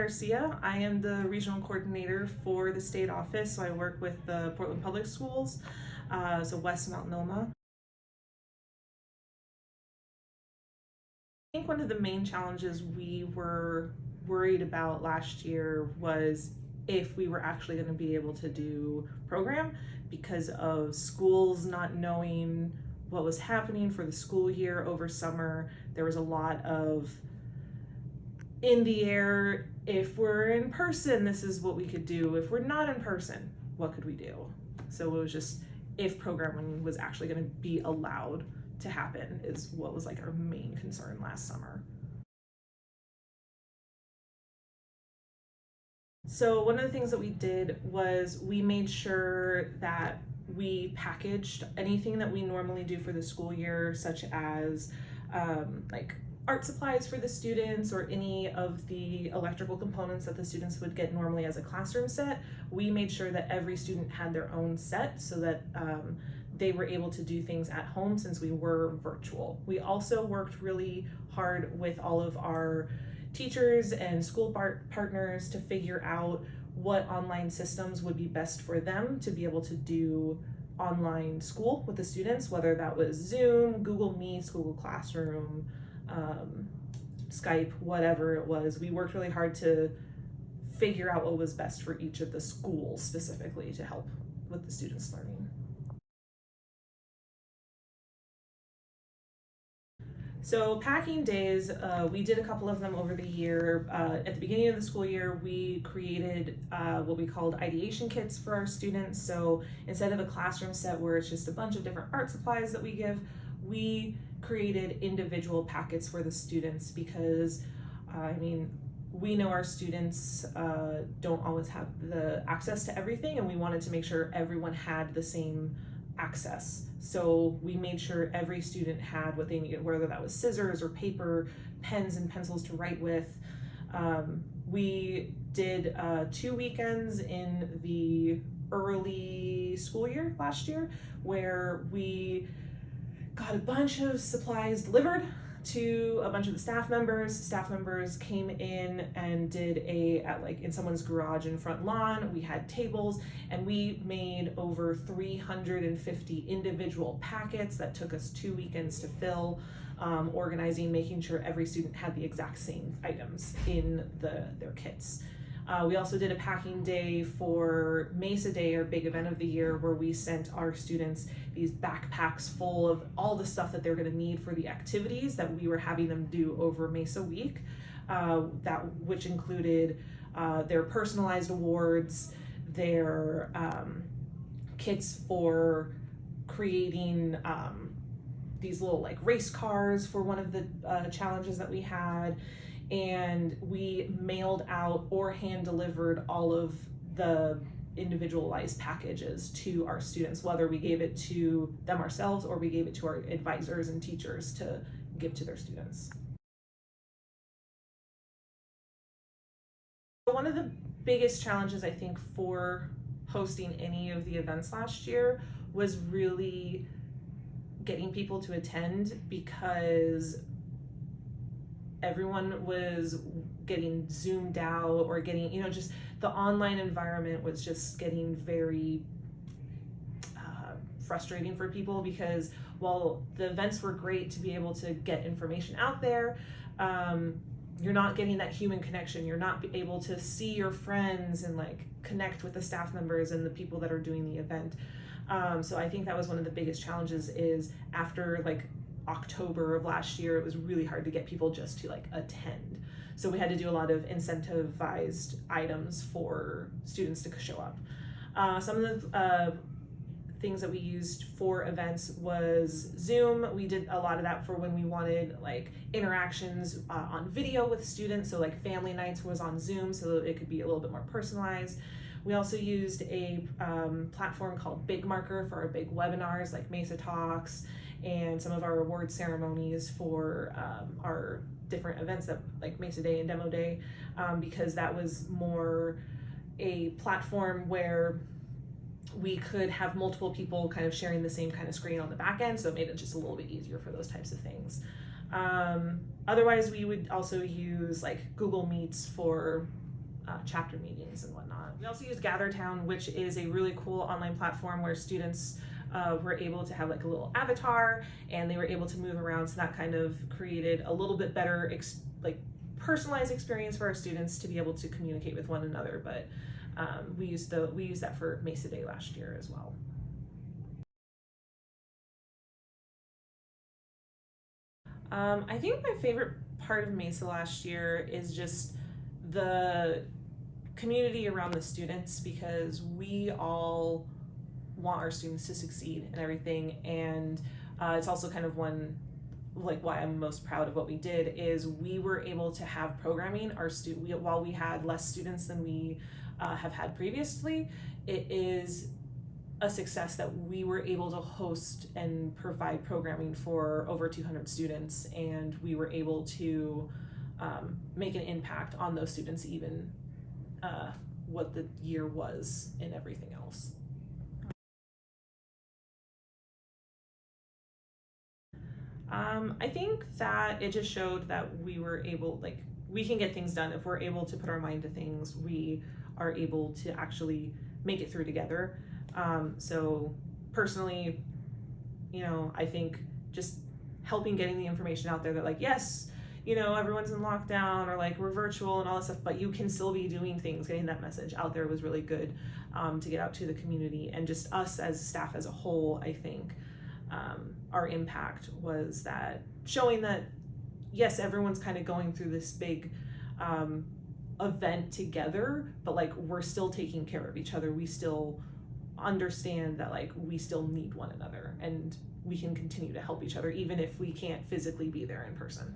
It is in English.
Garcia. I am the regional coordinator for the state office, so I work with the Portland Public Schools, so West Multnomah. I think one of the main challenges we were worried about last year was if we were actually going to be able to do program because of schools not knowing what was happening for the school year over summer. There was a lot of in the air. If we're in person, this is what we could do. If we're not in person, what could we do? So it was just if programming was actually going to be allowed to happen is what was like our main concern last summer. So one of the things that we did was we made sure that we packaged anything that we normally do for the school year, such as like art supplies for the students or any of the electrical components that the students would get normally as a classroom set. We made sure that every student had their own set so that they were able to do things at home since we were virtual. We also worked really hard with all of our teachers and school partners to figure out what online systems would be best for them to be able to do online school with the students, whether that was Zoom, Google Meets, Google Classroom, Skype, whatever it was. We worked really hard to figure out what was best for each of the schools specifically to help with the students' learning. So packing days, we did a couple of them over the year. At the beginning of the school year, we created what we called ideation kits for our students. So instead of a classroom set where it's just a bunch of different art supplies that we give, we created individual packets for the students because, we know our students don't always have the access to everything, and we wanted to make sure everyone had the same access. So we made sure every student had what they needed, whether that was scissors or paper, pens and pencils to write with. We did 2 weekends in the early school year last year where we got a bunch of supplies delivered to a bunch of the staff members. Staff members came in and did in someone's garage and front lawn. We had tables and we made over 350 individual packets that took us 2 weekends to fill, organizing, making sure every student had the exact same items in their kits. We also did a packing day for MESA Day, our big event of the year, where we sent our students these backpacks full of all the stuff that they're going to need for the activities that we were having them do over MESA Week, which included their personalized awards, their kits for creating these little like race cars for one of the challenges that we had. And we mailed out or hand delivered all of the individualized packages to our students, whether we gave it to them ourselves or we gave it to our advisors and teachers to give to their students. One of the biggest challenges I think for hosting any of the events last year was really getting people to attend, because everyone was getting zoomed out or getting, just the online environment was just getting very frustrating for people, because while the events were great to be able to get information out there, you're not getting that human connection. You're not able to see your friends and like connect with the staff members and the people that are doing the event. So I think that was one of the biggest challenges, is after like October of last year, it was really hard to get people just to like attend. So we had to do a lot of incentivized items for students to show up. Some of the things that we used for events was Zoom. We did a lot of that for when we wanted like interactions on video with students. So like family nights was on Zoom so that it could be a little bit more personalized. We also used a platform called Big Marker for our big webinars like MESA Talks and some of our award ceremonies for our different events that like MESA Day and Demo Day, because that was more a platform where we could have multiple people kind of sharing the same kind of screen on the back end, so it made it just a little bit easier for those types of things. Otherwise, we would also use like Google Meets for chapter meetings and whatnot. We also used GatherTown, which is a really cool online platform where students were able to have like a little avatar and they were able to move around, so that kind of created a little bit better personalized experience for our students to be able to communicate with one another. But we used that for MESA Day last year as well. I think my favorite part of MESA last year is just the community around the students, because we all want our students to succeed and everything, and it's also kind of one why I'm most proud of what we did is we were able to have programming. While we had less students than we have had previously, it is a success that we were able to host and provide programming for over 200 students, and we were able to make an impact on those students, even what the year was and everything else. I think that it just showed that we were able, we can get things done. If we're able to put our mind to things, we are able to actually make it through together. So personally, I think just helping getting the information out there that yes, everyone's in lockdown, or we're virtual and all this stuff, but you can still be doing things. Getting that message out there was really good to get out to the community, and just us as staff as a whole. I think our impact was that showing that yes, everyone's kind of going through this big event together, but we're still taking care of each other. We still understand that we still need one another, and we can continue to help each other even if we can't physically be there in person.